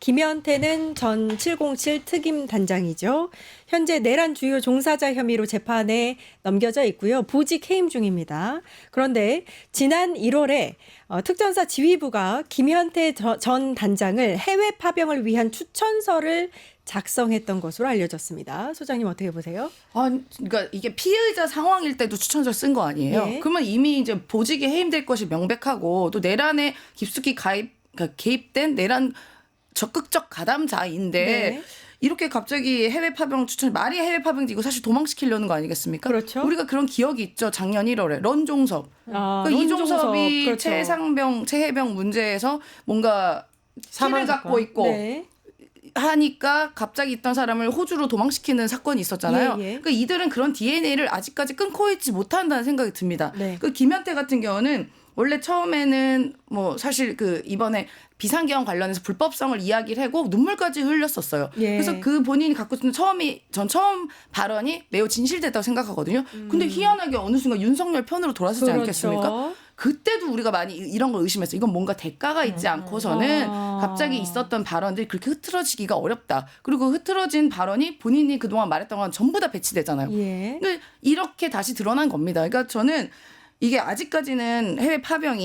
김현태는 전 707 특임 단장이죠. 현재 내란 주요 종사자 혐의로 재판에 넘겨져 있고요. 보직 해임 중입니다. 그런데 지난 1월에 특전사 지휘부가 김현태 전 단장을 해외 파병을 위한 추천서를 작성했던 것으로 알려졌습니다. 소장님 어떻게 보세요? 그러니까 이게 피의자 상황일 때도 추천서를 쓴 거 아니에요? 예. 그러면 이미 이제 보직이 해임될 것이 명백하고 또 내란에 깊숙이 그러니까 개입된 내란 적극적 가담자인데 네. 이렇게 갑자기 해외 파병 추천, 말이 해외 파병인지 이거 사실 도망시키려는 거 아니겠습니까? 그렇죠. 우리가 그런 기억이 있죠. 작년 1월에 런종섭. 그러니까 런종섭, 이종섭이 그렇죠. 최해병 문제에서 뭔가 피를 갖고 있고 네. 하니까 갑자기 있던 사람을 호주로 도망시키는 사건이 있었잖아요. 예, 예. 그러니까 이들은 그런 DNA를 아직까지 끊고 있지 못한다는 생각이 듭니다. 네. 그 김현태 같은 경우는 원래 처음에는 뭐 사실 그 이번에 비상계엄 관련해서 불법성을 이야기를 하고 눈물까지 흘렸었어요. 예. 그래서 그 본인이 갖고 있는 처음 발언이 매우 진실됐다고 생각하거든요. 근데 희한하게 어느 순간 윤석열 편으로 돌아서지 그렇죠. 않겠습니까? 그때도 우리가 많이 이런 걸 의심했어요. 이건 뭔가 대가가 있지 않고서는 갑자기 있었던 발언들이 그렇게 흐트러지기가 어렵다. 그리고 흐트러진 발언이 본인이 그동안 말했던 건 전부 다 배치되잖아요. 예. 근데 이렇게 다시 드러난 겁니다. 그러니까 저는 이게 아직까지는 해외 파병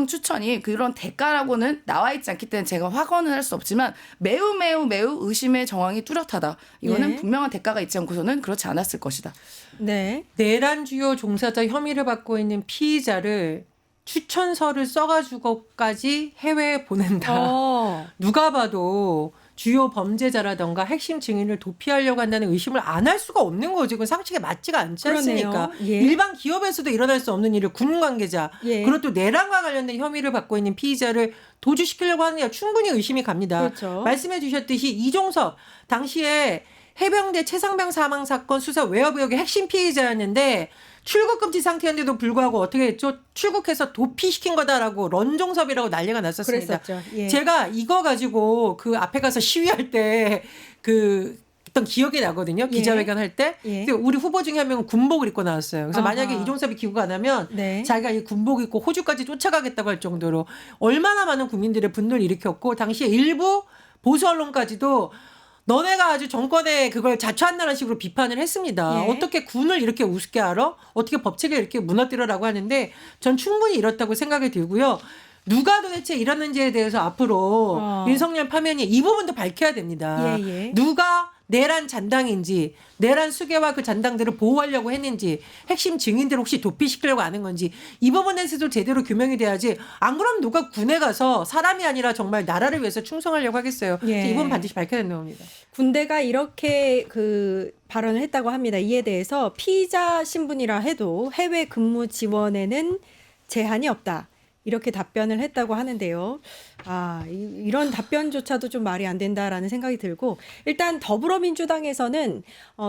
추천이 그런 대가라고는 나와 있지 않기 때문에 제가 확언을 할 수 없지만 매우 의심의 정황이 뚜렷하다. 이거는 예. 분명한 대가가 있지 않고서는 그렇지 않았을 것이다. 네. 내란 주요 종사자 혐의를 받고 있는 피의자를 추천서를 써가지고까지 해외에 보낸다. 누가 봐도 주요 범죄자라던가 핵심 증인을 도피하려고 한다는 의심을 안 할 수가 없는 거죠. 그건 상식에 맞지가 않지 않습니까? 그러네요. 예. 일반 기업에서도 일어날 수 없는 일을 군 관계자, 예. 그리고 또 내란과 관련된 혐의를 받고 있는 피의자를 도주시키려고 하는 게 충분히 의심이 갑니다. 그렇죠. 말씀해 주셨듯이 이종섭 당시에 해병대 최상병 사망 사건 수사 외압 의혹의 핵심 피의자였는데 출국 금지 상태였는데도 불구하고 어떻게 했죠? 출국해서 도피시킨 거다라고 런종섭이라고 난리가 났었습니다. 그랬었죠. 예. 제가 이거 가지고 그 앞에 가서 시위할 때 그 어떤 기억이 나거든요. 기자회견 할 때. 예. 근데 우리 후보 중에 한 명은 군복을 입고 나왔어요. 그래서 아하. 만약에 이종섭이 기구가 안 하면 네. 자기가 이 군복 입고 호주까지 쫓아가겠다고 할 정도로 얼마나 많은 국민들의 분노를 일으켰고 당시에 일부 보수 언론까지도 너네가 아주 정권에 그걸 자초한다는 식으로 비판을 했습니다. 예. 어떻게 군을 이렇게 우습게 알아? 어떻게 법칙을 이렇게 무너뜨려라고 하는데 전 충분히 이렇다고 생각이 들고요. 누가 도대체 이러는지에 대해서 앞으로 윤석열 파면이 이 부분도 밝혀야 됩니다. 예, 예. 누가 내란 잔당인지, 내란 수괴와 그 잔당들을 보호하려고 했는지, 핵심 증인들을 혹시 도피시키려고 하는 건지 이 부분에서도 제대로 규명이 돼야지. 안 그러면 누가 군에 가서 사람이 아니라 정말 나라를 위해서 충성하려고 하겠어요. 예. 이 부분 반드시 밝혀야 된다고 봅니다. 군대가 이렇게 그 발언을 했다고 합니다. 이에 대해서 피의자 신분이라 해도 해외 근무 지원에는 제한이 없다. 이렇게 답변을 했다고 하는데요. 이런 답변조차도 좀 말이 안 된다라는 생각이 들고 일단 더불어민주당에서는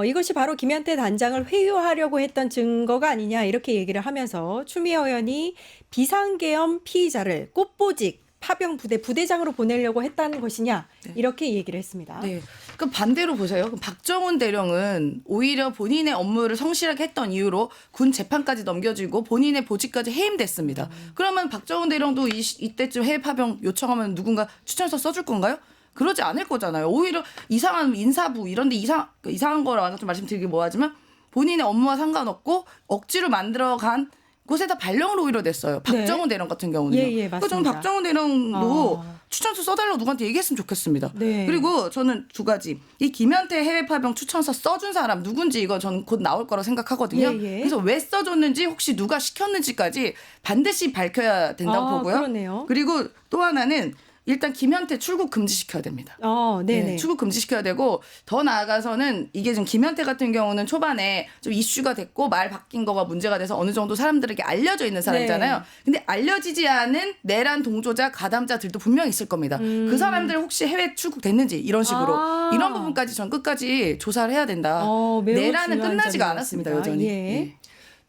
이것이 바로 김현태 단장을 회유하려고 했던 증거가 아니냐 이렇게 얘기를 하면서 추미애 의원이 비상계엄 피의자를 꽃보직 파병 부대장으로 보내려고 했다는 것이냐 이렇게 얘기를 했습니다. 네. 그럼 반대로 보세요. 그럼 박정훈 대령은 오히려 본인의 업무를 성실하게 했던 이유로 군 재판까지 넘겨지고 본인의 보직까지 해임됐습니다. 그러면 박정훈 대령도 이때쯤 해외 파병 요청하면 누군가 추천서 써줄 건가요? 그러지 않을 거잖아요. 오히려 이상한 인사부 이런 데 이상한 거라고 좀 말씀드리기 뭐하지만 본인의 업무와 상관없고 억지로 만들어간 곳에다 발령을 오히려 냈어요. 박정훈 대령 같은 경우는요. 예, 그러니까 저는 맞습니다. 박정훈 대령도 추천서 써달라고 누구한테 얘기했으면 좋겠습니다. 네. 그리고 저는 두 가지. 이 김현태 해외 파병 추천서 써준 사람 누군지 이거 저는 곧 나올 거라고 생각하거든요. 예. 그래서 왜 써줬는지 혹시 누가 시켰는지까지 반드시 밝혀야 된다고 보고요. 그러네요. 그리고 또 하나는 일단 김현태 출국 금지시켜야 됩니다. 네네. 네, 출국 금지시켜야 되고 더 나아가서는 이게 지금 김현태 같은 경우는 초반에 좀 이슈가 됐고 말 바뀐 거가 문제가 돼서 어느 정도 사람들에게 알려져 있는 사람이잖아요. 네. 근데 알려지지 않은 내란 동조자 가담자들도 분명히 있을 겁니다. 그 사람들 혹시 해외 출국됐는지 이런 식으로 이런 부분까지 전 끝까지 조사를 해야 된다. 매우 내란은 중요한 끝나지가 점인 않았습니다. 것 같습니다. 여전히. 예. 네.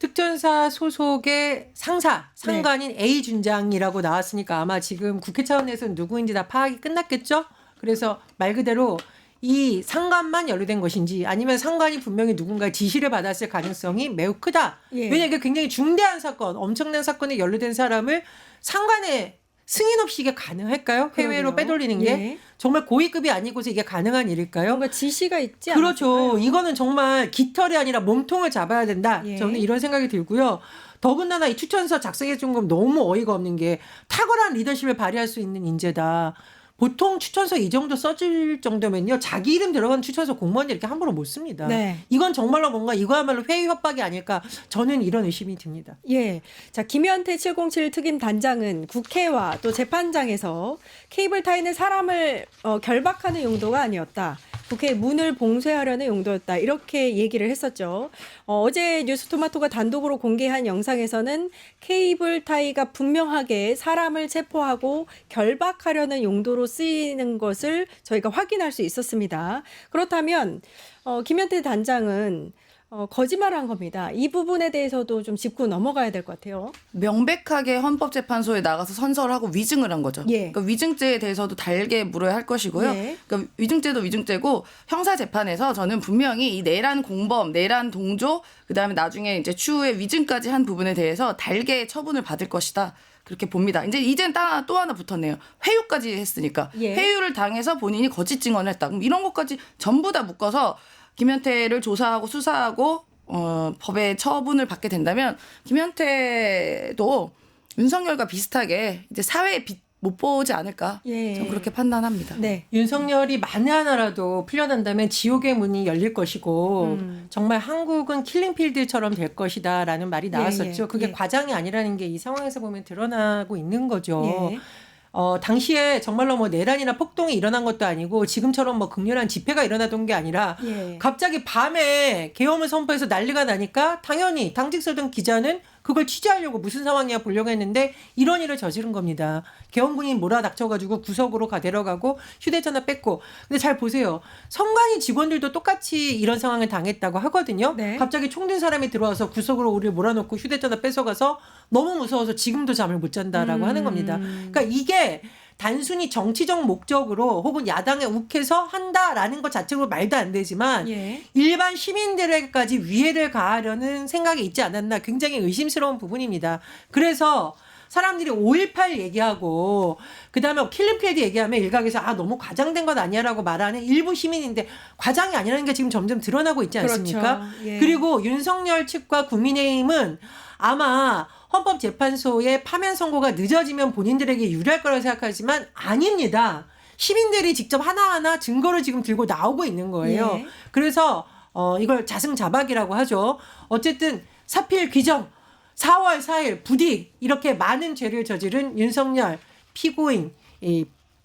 특전사 소속의 상관인 A 준장이라고 나왔으니까 아마 지금 국회 차원에서는 누구인지 다 파악이 끝났겠죠? 그래서 말 그대로 이 상관만 연루된 것인지 아니면 상관이 분명히 누군가의 지시를 받았을 가능성이 매우 크다. 예. 왜냐하면 이게 굉장히 중대한 사건, 엄청난 사건에 연루된 사람을 상관에 승인 없이 이게 가능할까요? 해외로 그러게요. 빼돌리는 게 예. 정말 고위급이 아니고서 이게 가능한 일일까요? 뭔가 지시가 있지 그렇죠. 않을까요? 이거는 정말 깃털이 아니라 몸통을 잡아야 된다. 예. 저는 이런 생각이 들고요. 더군다나 이 추천서 작성해 준 건 너무 어이가 없는 게 탁월한 리더십을 발휘할 수 있는 인재다. 보통 추천서 이 정도 써질 정도면요. 자기 이름 들어간 추천서 공무원이 이렇게 함부로 못 씁니다. 네. 이건 정말로 뭔가 이거야말로 회의 협박이 아닐까 저는 이런 의심이 듭니다. 예. 자, 김현태 707 특임 단장은 국회와 또 재판장에서 케이블 타이는 사람을 결박하는 용도가 아니었다. 국회 문을 봉쇄하려는 용도였다. 이렇게 얘기를 했었죠. 어제 뉴스토마토가 단독으로 공개한 영상에서는 케이블 타이가 분명하게 사람을 체포하고 결박하려는 용도로 쓰이는 것을 저희가 확인할 수 있었습니다. 그렇다면 김현태 단장은 거짓말한 겁니다. 이 부분에 대해서도 좀 짚고 넘어가야 될 것 같아요. 명백하게 헌법재판소에 나가서 선서하고 위증을 한 거죠. 예. 그러니까 위증죄에 대해서도 달게 물어야 할 것이고요. 예. 그러니까 위증죄도 위증죄고 형사재판에서 저는 분명히 이 내란 공범, 내란 동조, 그다음에 나중에 이제 추후에 위증까지 한 부분에 대해서 달게 처분을 받을 것이다. 그렇게 봅니다. 이제는 또 하나 붙었네요. 회유까지 했으니까. 예. 회유를 당해서 본인이 거짓 증언을 했다. 그럼 이런 것까지 전부 다 묶어서 김현태를 조사하고 수사하고 법의 처분을 받게 된다면 김현태도 윤석열과 비슷하게 이제 사회에 빛 못 보지 않을까. 예. 저는 그렇게 판단합니다. 네. 윤석열이 만에 하나라도 풀려난다면 지옥의 문이 열릴 것이고 정말 한국은 킬링필드처럼 될 것이다라는 말이 나왔었죠. 예, 예, 그게 예. 과장이 아니라는 게 이 상황에서 보면 드러나고 있는 거죠. 예. 당시에 정말로 뭐 내란이나 폭동이 일어난 것도 아니고 지금처럼 뭐 극렬한 집회가 일어나던 게 아니라 예. 갑자기 밤에 계엄을 선포해서 난리가 나니까 당연히 당직 서던 기자는 그걸 취재하려고 무슨 상황이야 보려고 했는데 이런 일을 저지른 겁니다. 계엄군인 몰아닥쳐가지고 구석으로 데려가고 휴대전화 뺐고. 근데 잘 보세요. 선관위 직원들도 똑같이 이런 상황을 당했다고 하거든요. 네. 갑자기 총 든 사람이 들어와서 구석으로 우리를 몰아놓고 휴대전화 뺏어가서 너무 무서워서 지금도 잠을 못 잔다라고 하는 겁니다. 그러니까 이게 단순히 정치적 목적으로 혹은 야당에 욱해서 한다라는 것 자체로 말도 안 되지만 예. 일반 시민들에게까지 위해를 가하려는 생각이 있지 않았나 굉장히 의심스러운 부분입니다. 그래서 사람들이 5.18 얘기하고 그다음에 킬링필드 얘기하면 일각에서 너무 과장된 것 아니야라고 말하는 일부 시민인데 과장이 아니라는 게 지금 점점 드러나고 있지 않습니까? 그렇죠. 예. 그리고 윤석열 측과 국민의힘은 아마 헌법재판소의 파면 선고가 늦어지면 본인들에게 유리할 거라고 생각하지만 아닙니다. 시민들이 직접 하나하나 증거를 지금 들고 나오고 있는 거예요. 예. 그래서 이걸 자승자박이라고 하죠. 어쨌든 사필 규정 4월 4일 부디 이렇게 많은 죄를 저지른 윤석열 피고인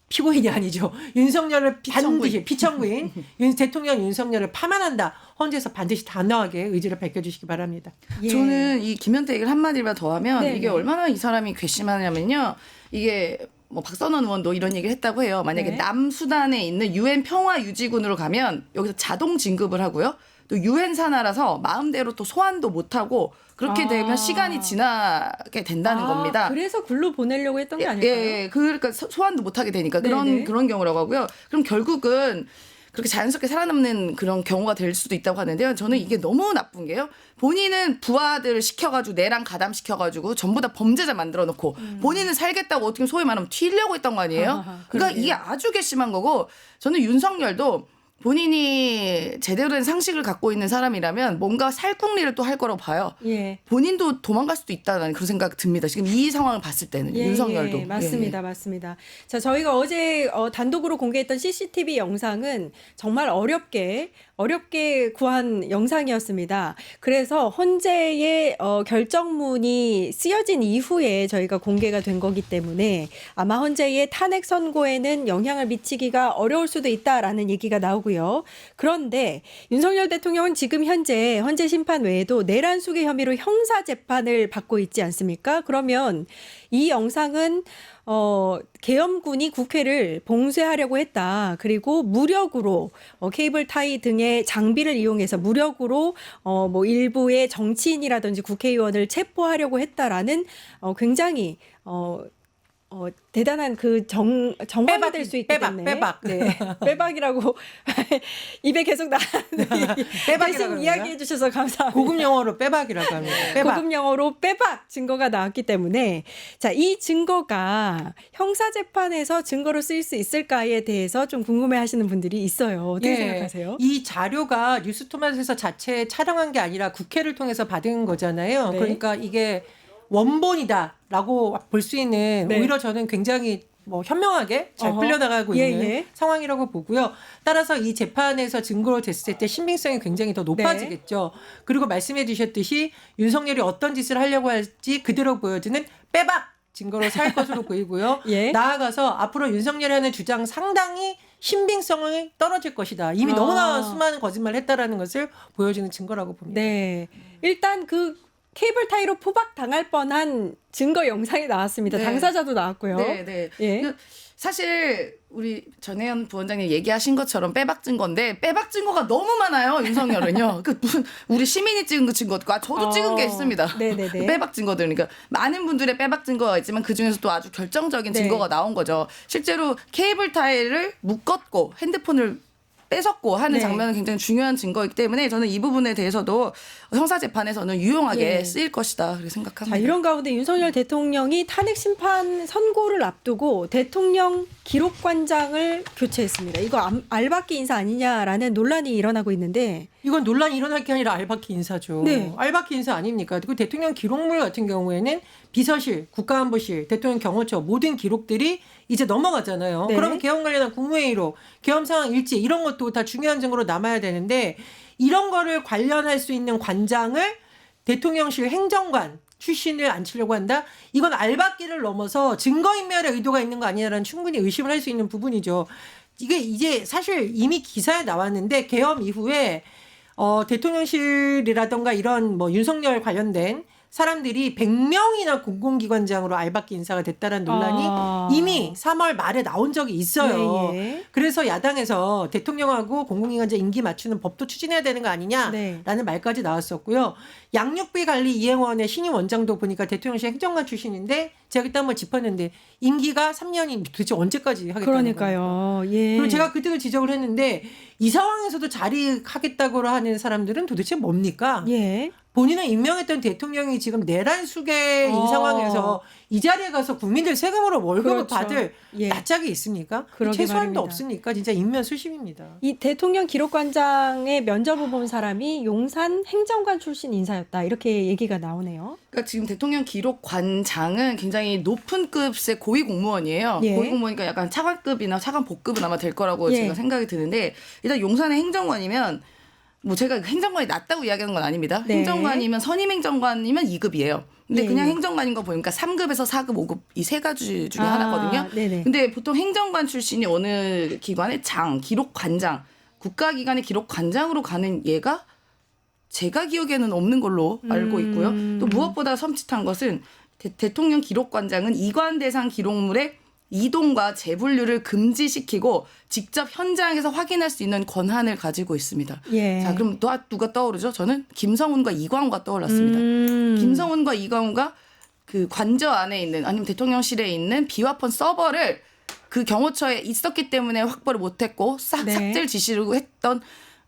피고인이 아니죠. 윤석열을 반드시 피청구인 대통령 윤석열을 파면한다. 헌재에서 반드시 단호하게 의지를 밝혀주시기 바랍니다. 예. 저는 이 김현태 얘기를 한마디만 더 하면 네. 이게 얼마나 이 사람이 괘씸하냐면요. 이게 뭐 박선원 의원도 이런 얘기를 했다고 해요. 만약에 네. 남수단에 있는 유엔 평화유지군으로 가면 여기서 자동 진급을 하고요. 또 유엔 산하라서 마음대로 또 소환도 못하고 그렇게 되면 시간이 지나게 된다는 겁니다. 그래서 글로 보내려고 했던 게 아닐까요? 예, 그러니까 소환도 못하게 되니까 네네. 그런 경우라고 하고요. 그럼 결국은 그렇게 자연스럽게 살아남는 그런 경우가 될 수도 있다고 하는데요. 저는 이게 너무 나쁜 게요. 본인은 부하들 시켜가지고 내랑 가담시켜가지고 전부 다 범죄자 만들어놓고 본인은 살겠다고 어떻게 소위 말하면 튀려고 했던 거 아니에요? 아하, 그러니까 그러게요. 이게 아주 괘씸한 거고 저는 윤석열도 본인이 제대로 된 상식을 갖고 있는 사람이라면 뭔가 살궁리를 또 할 거라고 봐요. 예. 본인도 도망갈 수도 있다는 그런 생각이 듭니다. 지금 이 상황을 봤을 때는 윤석열도. 예, 맞습니다. 맞습니다. 자, 저희가 어제 단독으로 공개했던 CCTV 영상은 정말 어렵게 구한 영상이었습니다. 그래서 헌재의 결정문이 쓰여진 이후에 저희가 공개가 된 거기 때문에 아마 헌재의 탄핵 선고에는 영향을 미치기가 어려울 수도 있다라는 얘기가 나오고요. 그런데 윤석열 대통령은 지금 현재 헌재 심판 외에도 내란 수괴 혐의로 형사 재판을 받고 있지 않습니까? 그러면 이 영상은 계엄군이 국회를 봉쇄하려고 했다. 그리고 무력으로 케이블 타이 등의 장비를 이용해서 무력으로 뭐 일부의 정치인이라든지 국회의원을 체포하려고 했다라는 굉장히 대단한 그 정황이 될 수 있기 때문에 빼박. 네. 빼박이라고 입에 계속 나왔는데 빼박이라고 대신 합니다. 이야기해 주셔서 감사합니다. 고급 영어로 빼박이라고 합니다. 빼박. 고급 영어로 빼박 증거가 나왔기 때문에 자, 이 증거가 형사 재판에서 증거로 쓰일 수 있을까에 대해서 좀 궁금해 하시는 분들이 있어요. 어떻게 생각하세요? 이 자료가 뉴스토마토에서 자체 촬영한 게 아니라 국회를 통해서 받은 거잖아요. 네. 그러니까 이게 원본이다라고 볼 수 있는 네. 오히려 저는 굉장히 뭐 현명하게 잘 어허. 풀려나가고 예, 있는 예. 상황이라고 보고요. 따라서 이 재판에서 증거로 됐을 때 신빙성이 굉장히 더 높아지겠죠. 그리고 말씀해 주셨듯이 윤석열이 어떤 짓을 하려고 할지 그대로 보여주는 빼박 증거로 살 것으로 보이고요. 예. 나아가서 앞으로 윤석열이 하는 주장 상당히 신빙성이 떨어질 것이다. 이미 아. 너무나 수많은 거짓말을 했다라는 것을 보여주는 증거라고 봅니다. 네. 일단 그 케이블 타이로 포박 당할 뻔한 증거 영상이 나왔습니다. 네. 당사자도 나왔고요. 네. 예. 그 사실 우리 전혜연 부원장님 얘기하신 것처럼 빼박 증거인데 빼박 증거가 너무 많아요. 윤석열은요. 그 무슨 우리 시민이 찍은 그 증거 있고 저도 찍은 게 있습니다. 네네네. 그 빼박 증거들. 그러니까 많은 분들의 빼박 증거가 있지만 그 중에서 또 아주 결정적인 네. 증거가 나온 거죠. 실제로 케이블 타이를 묶었고 핸드폰을 뺏었고 하는 네. 장면은 굉장히 중요한 증거이기 때문에 저는 이 부분에 대해서도 형사 재판에서는 유용하게 예. 쓰일 것이다 그렇게 생각합니다. 자, 이런 가운데 윤석열 대통령이 탄핵 심판 선고를 앞두고 대통령 기록관장을 교체했습니다. 이거 알박기 인사 아니냐라는 논란이 일어나고 있는데 이건 논란이 일어날 게 아니라 알바키 인사죠. 네. 알바키 인사 아닙니까? 그리고 대통령 기록물 같은 경우에는 비서실, 국가안보실, 대통령 경호처 모든 기록들이 이제 넘어가잖아요. 네. 그러면 계엄 관련한 국무회의록, 계엄 상황 일지 이런 것도 다 중요한 증거로 남아야 되는데 이런 거를 관련할 수 있는 관장을 대통령실 행정관 출신을 앉히려고 한다? 이건 알박기를 넘어서 증거인멸의 의도가 있는 거 아니냐라는 충분히 의심을 할 수 있는 부분이죠. 이게 이제 사실 이미 기사에 나왔는데 계엄 이후에 대통령실이라던가 이런 뭐 윤석열 관련된 사람들이 100명이나 공공기관장으로 알박기 인사가 됐다는 논란이 이미 3월 말에 나온 적이 있어요. 예, 예. 그래서 야당에서 대통령하고 공공기관장 임기 맞추는 법도 추진해야 되는 거 아니냐라는 네. 말까지 나왔었고요. 양육비 관리 이행원의 신임 원장도 보니까 대통령실 행정관 출신인데 제가 그때 한번 짚었는데 임기가 3년이 도대체 언제까지 하겠다는 거예요. 그러니까요. 예. 그리고 제가 그때도 지적을 했는데 이 상황에서도 자리하겠다고 하는 사람들은 도대체 뭡니까? 예. 본인을 임명했던 대통령이 지금 내란 수계인 상황에서 이 자리에 가서 국민들 세금으로 월급을 그렇죠. 받을 예. 낯짝이 있습니까? 그러게 최소한도 말입니다. 없으니까 진짜 인면수심입니다. 이 대통령 기록관장의 면접을 본 사람이 용산 행정관 출신 인사였다. 이렇게 얘기가 나오네요. 그러니까 지금 대통령 기록관장은 굉장히 높은 급의 고위 공무원이에요. 예. 고위 공무원이니까 약간 차관급이나 차관 복급은 아마 될 거라고 예. 제가 생각이 드는데 일단 용산의 행정관이면 뭐 제가 행정관이 낮다고 이야기하는 건 아닙니다. 네. 행정관이면 선임 행정관이면 2급이에요. 근데 예, 그냥 예. 행정관인 거 보니까 3급에서 4급, 5급 이 세 가지 중에 하나거든요. 네네. 근데 보통 행정관 출신이 어느 기관의 기록관장, 국가기관의 기록관장으로 가는 예가 제가 기억에는 없는 걸로 알고 있고요. 또 무엇보다 섬찟한 것은 대통령 기록관장은 이관 대상 기록물의 이동과 재분류를 금지시키고 직접 현장에서 확인할 수 있는 권한을 가지고 있습니다. 예. 자, 그럼 또 누가 떠오르죠? 저는 김성훈과 이광우가 떠올랐습니다. 김성훈과 이광우가 그 관저 안에 있는 아니면 대통령실에 있는 비화폰 서버를 그 경호처에 있었기 때문에 확보를 못했고 네. 삭제를 지시를 했던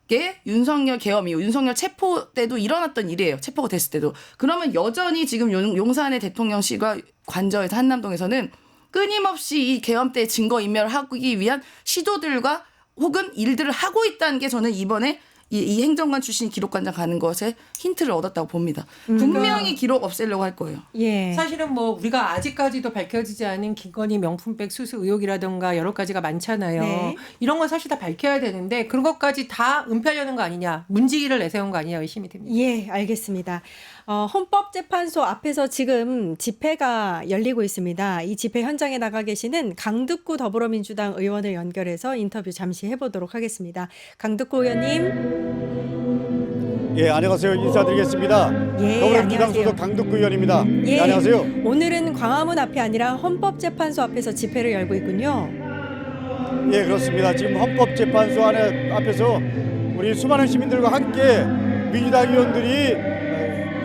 게 윤석열 계엄 이후 윤석열 체포 때도 일어났던 일이에요. 체포가 됐을 때도. 그러면 여전히 지금 용산의 대통령실과 관저에서 한남동에서는 끊임없이 이 계엄 때 증거인멸을 하기 위한 시도들과 혹은 일들을 하고 있다는 게 저는 이번에 이 행정관 출신 기록관장 가는 것에 힌트를 얻었다고 봅니다. 분명히 기록 없애려고 할 거예요. 예. 사실은 뭐 우리가 아직까지도 밝혀지지 않은 김건희 명품백 수수 의혹이라든가 여러 가지가 많잖아요. 네. 이런 건 사실 다 밝혀야 되는데 그런 것까지 다 은폐하려는 거 아니냐, 문지기를 내세운 거 아니냐 의심이 됩니다. 예, 알겠습니다. 헌법재판소 앞에서 지금 집회가 열리고 있습니다. 이 집회 현장에 나가 계시는 강득구 더불어민주당 의원을 연결해서 인터뷰 잠시 해보도록 하겠습니다. 강득구 의원님. 예, 안녕하세요. 인사드리겠습니다. 예, 더불어민주당 안녕하세요. 소속 강덕구 의원입니다. 예, 네, 안녕하세요. 오늘은 광화문 앞이 아니라 헌법재판소 앞에서 집회를 열고 있군요. 예, 그렇습니다. 지금 헌법재판소 앞에서 우리 수많은 시민들과 함께 민주당 의원들이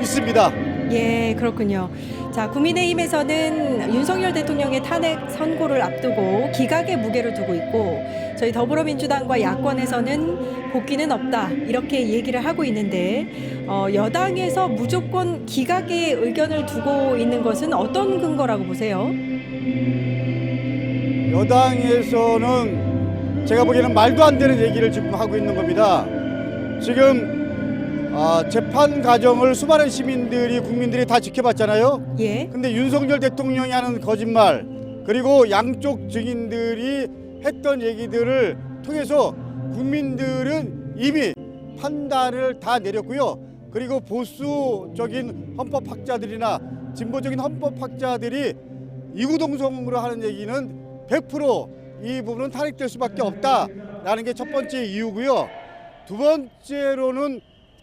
있습니다. 예, 그렇군요. 자, 자, 국민의힘에서는 윤석열 대통령의 탄핵 선고를 앞두고 기각의 무게를 두고 있고 저희 더불어민주당과 야권에서는 복귀는 없다 이렇게 얘기를 하고 있는데 여당에서 무조건 기각의 의견을 두고 있는 것은 어떤 근거라고 보세요? 여당에서는 제가 보기에는 말도 안 되는 얘기를 지금 하고 있는 겁니다. 지금 재판 과정을 수많은 시민들이 국민들이 다 지켜봤잖아요. 예. 근데 윤석열 대통령이 하는 거짓말 그리고 양쪽 증인들이 했던 얘기들을 통해서 국민들은 이미 판단을 다 내렸고요. 그리고 보수적인 헌법학자들이나 진보적인 헌법학자들이 이구동성으로 하는 얘기는 100% 이 부분은 탄핵될 수밖에 없다라는 게 첫 번째 이유고요. 두 번째로는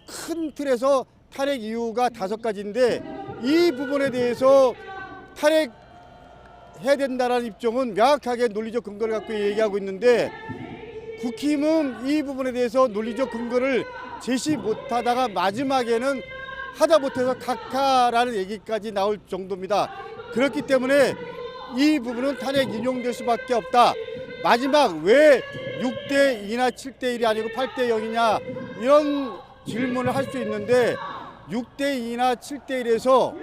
큰 틀에서 탄핵 이유가 5가지인데 이 부분에 대해서 탄핵해야 된다라는 입장은 명확하게 논리적 근거를 갖고 얘기하고 있는데 국힘은 이 부분에 대해서 논리적 근거를 제시 못하다가 마지막에는 하다 못해서 각하라는 얘기까지 나올 정도입니다. 그렇기 때문에 이 부분은 탄핵 인용될 수밖에 없다. 마지막 왜 6대 2나 7대 1이 아니고 8대 0이냐 이런 질문을 할 수 있는데 6대 2나 7대 1에서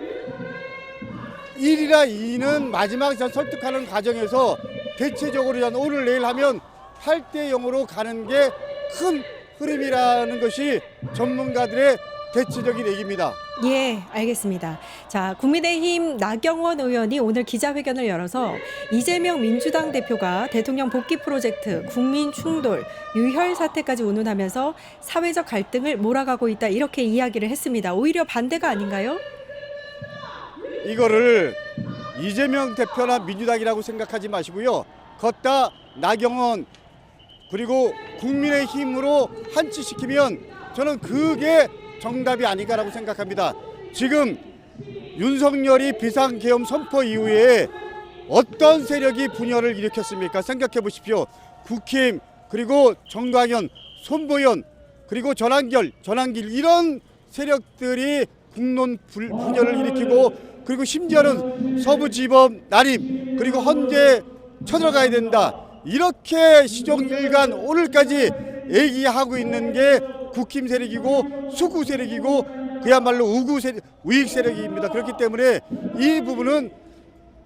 1이나 2는 마지막 설득하는 과정에서 대체적으로 오늘 내일 하면 8대 0으로 가는 게 큰 흐름이라는 것이 전문가들의 대체적인 얘기입니다. 예, 알겠습니다. 자, 국민의힘 나경원 의원이 오늘 기자회견을 열어서 이재명 민주당 대표가 대통령 복귀 프로젝트, 국민 충돌, 유혈 사태까지 운운하면서 사회적 갈등을 몰아가고 있다 이렇게 이야기를 했습니다. 오히려 반대가 아닌가요? 이거를 이재명 대표나 민주당이라고 생각하지 마시고요. 걷다 나경원 그리고 국민의힘으로 한치시키면 저는 그게 정답이 아닌가라고 생각합니다. 지금 윤석열이 비상계엄 선포 이후에 어떤 세력이 분열을 일으켰습니까? 생각해 보십시오. 국힘 그리고 정광현, 손보연 그리고 전한길 이런 세력들이 국론 분열을 일으키고 그리고 심지어는 서부지법 난임 그리고 헌재 쳐들어가야 된다. 이렇게 시종일관 오늘까지 얘기하고 있는 게 국힘 세력이고 수구 세력이고 그야말로 우익 세력입니다. 그렇기 때문에 이 부분은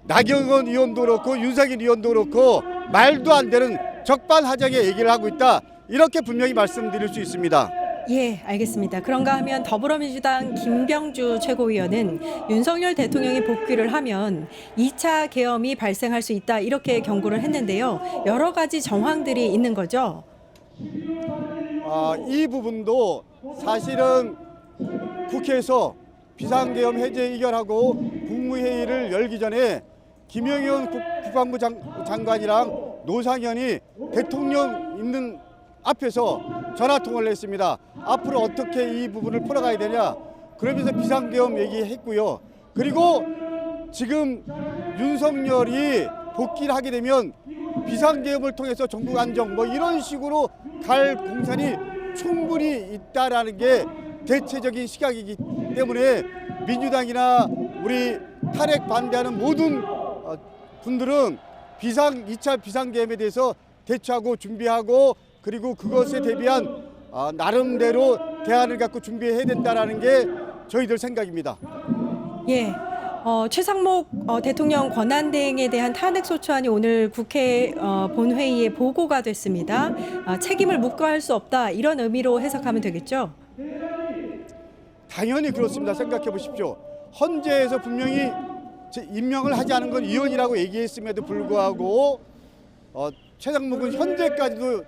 나경원 의원도 그렇고 윤석열 의원도 그렇고 말도 안 되는 적반하장의 얘기를 하고 있다. 이렇게 분명히 말씀드릴 수 있습니다. 예, 알겠습니다. 그런가 하면 더불어민주당 김병주 최고위원은 윤석열 대통령이 복귀를 하면 2차 계엄이 발생할 수 있다 이렇게 경고를 했는데요. 여러 가지 정황들이 있는 거죠. 이 부분도 사실은 국회에서 비상계엄 해제 의결하고 국무회의를 열기 전에 김영현 국방부 장관이랑 노상현이 대통령 있는 앞에서 전화통화를 했습니다. 앞으로 어떻게 이 부분을 풀어가야 되냐. 그러면서 비상계엄 얘기했고요. 그리고 지금 윤석열이 복귀를 하게 되면 비상계엄을 통해서 정국 안정 이런 식으로 갈 공산이 충분히 있다라는 게 대체적인 시각이기 때문에 민주당이나 우리 탄핵 반대하는 모든 분들은 2차 비상계엄에 대해서 대처하고 준비하고 그리고 그것에 대비한 나름대로 대안을 갖고 준비해야 된다라는 게 저희들 생각입니다. 예. 최상목 대통령 권한대행에 대한 탄핵소추안이 오늘 국회 본회의에 보고가 됐습니다. 책임을 묵과할 수 없다 이런 의미로 해석하면 되겠죠? 당연히 그렇습니다. 생각해 보십시오. 헌재에서 분명히 임명을 하지 않은 건 위헌이라고 얘기했음에도 불구하고 최상목은 현재까지도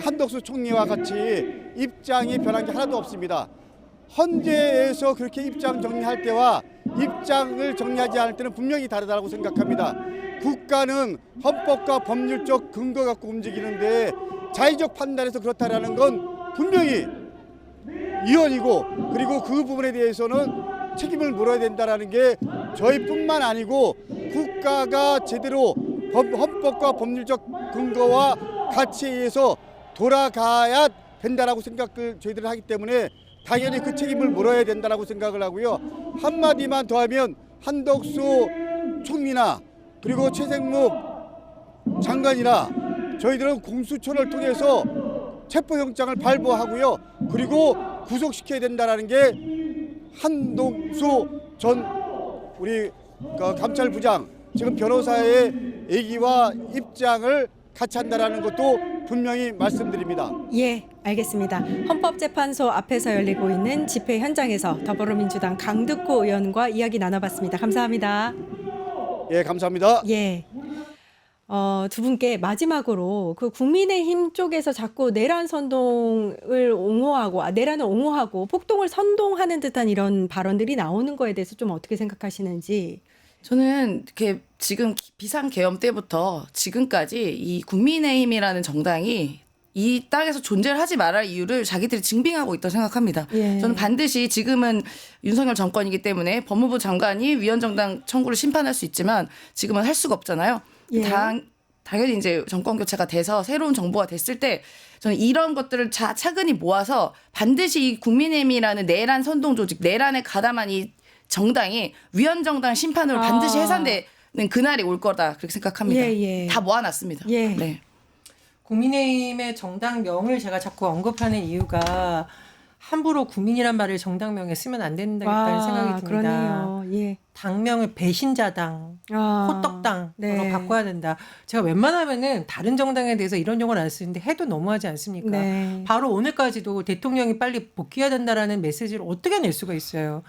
한덕수 총리와 같이 입장이 변한 게 하나도 없습니다. 헌재에서 그렇게 입장 정리할 때와 입장을 정리하지 않을 때는 분명히 다르다고 생각합니다. 국가는 헌법과 법률적 근거 갖고 움직이는데 자의적 판단에서 그렇다라는 건 분명히 위헌이고 그리고 그 부분에 대해서는 책임을 물어야 된다라는 게 저희뿐만 아니고 국가가 제대로 헌법과 법률적 근거와 가치에 의해서 돌아가야 된다라고 생각을 저희들은 하기 때문에 당연히 그 책임을 물어야 된다고 생각을 하고요. 한마디만 더하면 한덕수 총리나 그리고 최생목 장관이나 저희들은 공수처를 통해서 체포영장을 발부하고요. 그리고 구속시켜야 된다는 게 한동수 전 우리 감찰부장 지금 변호사의 얘기와 입장을 같이 한다라는 것도 분명히 말씀드립니다. 예, 알겠습니다. 헌법재판소 앞에서 열리고 있는 집회 현장에서 더불어민주당 강득호 의원과 이야기 나눠봤습니다. 감사합니다. 예, 감사합니다. 예. 두 분께 마지막으로 그 국민의힘 쪽에서 자꾸 내란 선동을 옹호하고, 내란을 옹호하고 폭동을 선동하는 듯한 이런 발언들이 나오는 거에 대해서 좀 어떻게 생각하시는지. 저는 이렇게 지금 비상계엄 때부터 지금까지 이 국민의힘이라는 정당이 이 땅에서 존재를 하지 말아야 이유를 자기들이 증빙하고 있다고 생각합니다. 예. 저는 반드시 지금은 윤석열 정권이기 때문에 법무부 장관이 위헌정당 청구를 심판할 수 있지만 지금은 할 수가 없잖아요. 예. 당연히 이제 정권 교체가 돼서 새로운 정부가 됐을 때 저는 이런 것들을 차근히 모아서 반드시 이 국민의힘이라는 내란 선동 조직, 내란에 가담한 이 정당이 위헌정당 심판으로 반드시 해산되는 그날이 올 거다 그렇게 생각합니다. 예, 예. 다 모아놨습니다. 예. 네. 국민의힘의 정당명을 제가 자꾸 언급하는 이유가 함부로 국민이란 말을 정당명에 쓰면 안 된다는 생각이 듭니다. 그러네요. 예. 당명을 배신자당, 호떡당으로 네. 바꿔야 된다. 제가 웬만하면은 다른 정당에 대해서 이런 용어를 안 쓰는데 해도 너무하지 않습니까? 네. 바로 오늘까지도 대통령이 빨리 복귀해야 된다라는 메시지를 어떻게 낼 수가 있어요.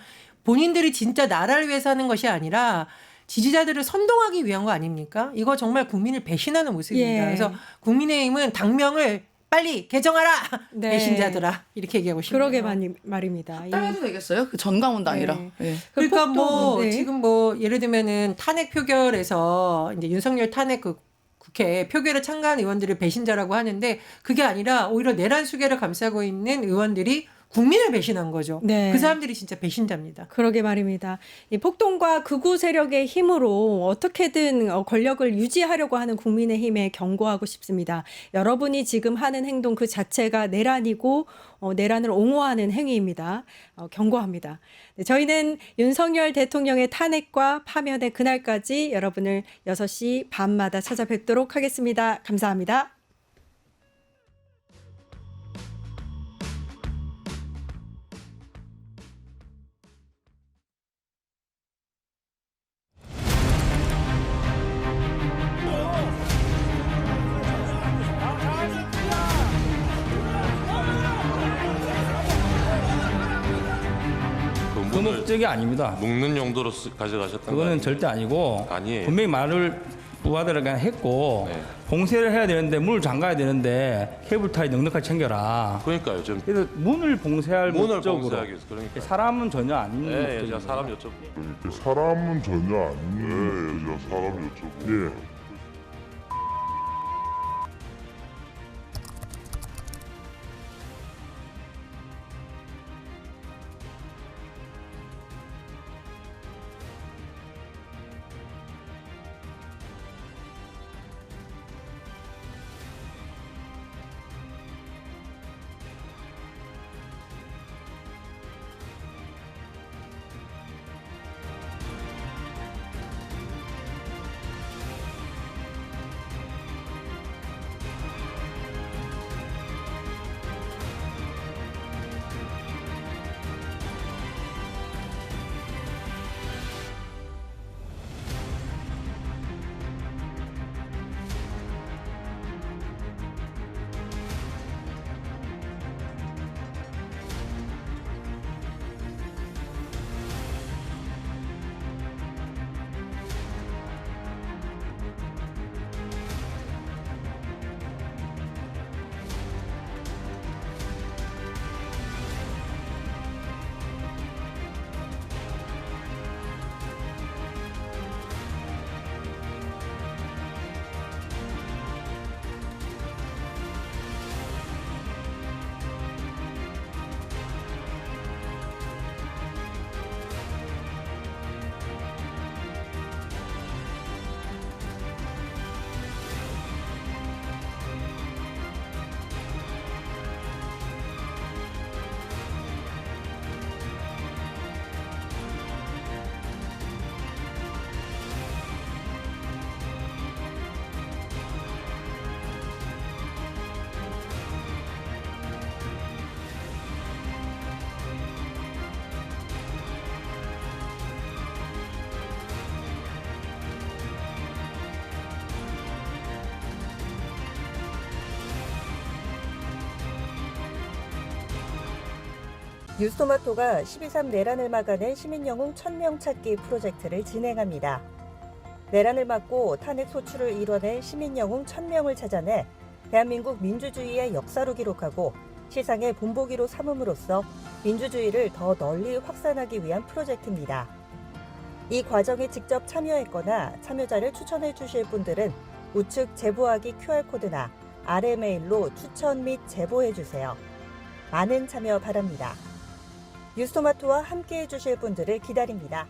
본인들이 진짜 나라를 위해서 하는 것이 아니라 지지자들을 선동하기 위한 거 아닙니까? 이거 정말 국민을 배신하는 모습입니다. 예. 그래서 국민의힘은 당명을 빨리 개정하라! 네. 배신자들아. 이렇게 얘기하고 싶네요. 그러게 말입니다. 따라도 되겠어요? 그 전광훈당이라. 네. 예. 그러니까 폭동, 뭐 네. 지금 뭐 예를 들면은 탄핵 표결에서 이제 윤석열 탄핵 그 국회 표결에 참가한 의원들을 배신자라고 하는데 그게 아니라 오히려 내란 수계를 감싸고 있는 의원들이 국민을 배신한 거죠. 네. 그 사람들이 진짜 배신자입니다. 그러게 말입니다. 이 폭동과 극우 세력의 힘으로 어떻게든 권력을 유지하려고 하는 국민의힘에 경고하고 싶습니다. 여러분이 지금 하는 행동 그 자체가 내란이고 내란을 옹호하는 행위입니다. 경고합니다. 네, 저희는 윤석열 대통령의 탄핵과 파면의 그날까지 여러분을 6시 반마다 찾아뵙도록 하겠습니다. 감사합니다. 그 목적이 아닙니다. 묶는 용도로 가져가셨던 거 그거는 아니에요? 절대 아니고 아니에요. 분명히 말을 부하들에게 그냥 했고 네. 봉쇄를 해야 되는데 문을 잠가야 되는데 케이블타이 넉넉하게 챙겨라. 그러니까요. 좀 그래서 문을 봉쇄할 문을 목적으로 봉쇄하기 위해서 그러니까. 사람은 전혀 아닌 예, 예, 목적입니다. 제가 사람 여쭤. 사람은 전혀 아니에요. 제가 사람 여쭤보고. 예. 뉴스토마토가 12.3 내란을 막아낸 시민영웅 1000명 찾기 프로젝트를 진행합니다. 내란을 막고 탄핵 소추를 이뤄낸 시민영웅 1000명을 찾아내 대한민국 민주주의의 역사로 기록하고 시상의 본보기로 삼음으로써 민주주의를 더 널리 확산하기 위한 프로젝트입니다. 이 과정에 직접 참여했거나 참여자를 추천해 주실 분들은 우측 제보하기 QR코드나 아래 메일로 추천 및 제보해 주세요. 많은 참여 바랍니다. 뉴스토마토와 함께해 주실 분들을 기다립니다.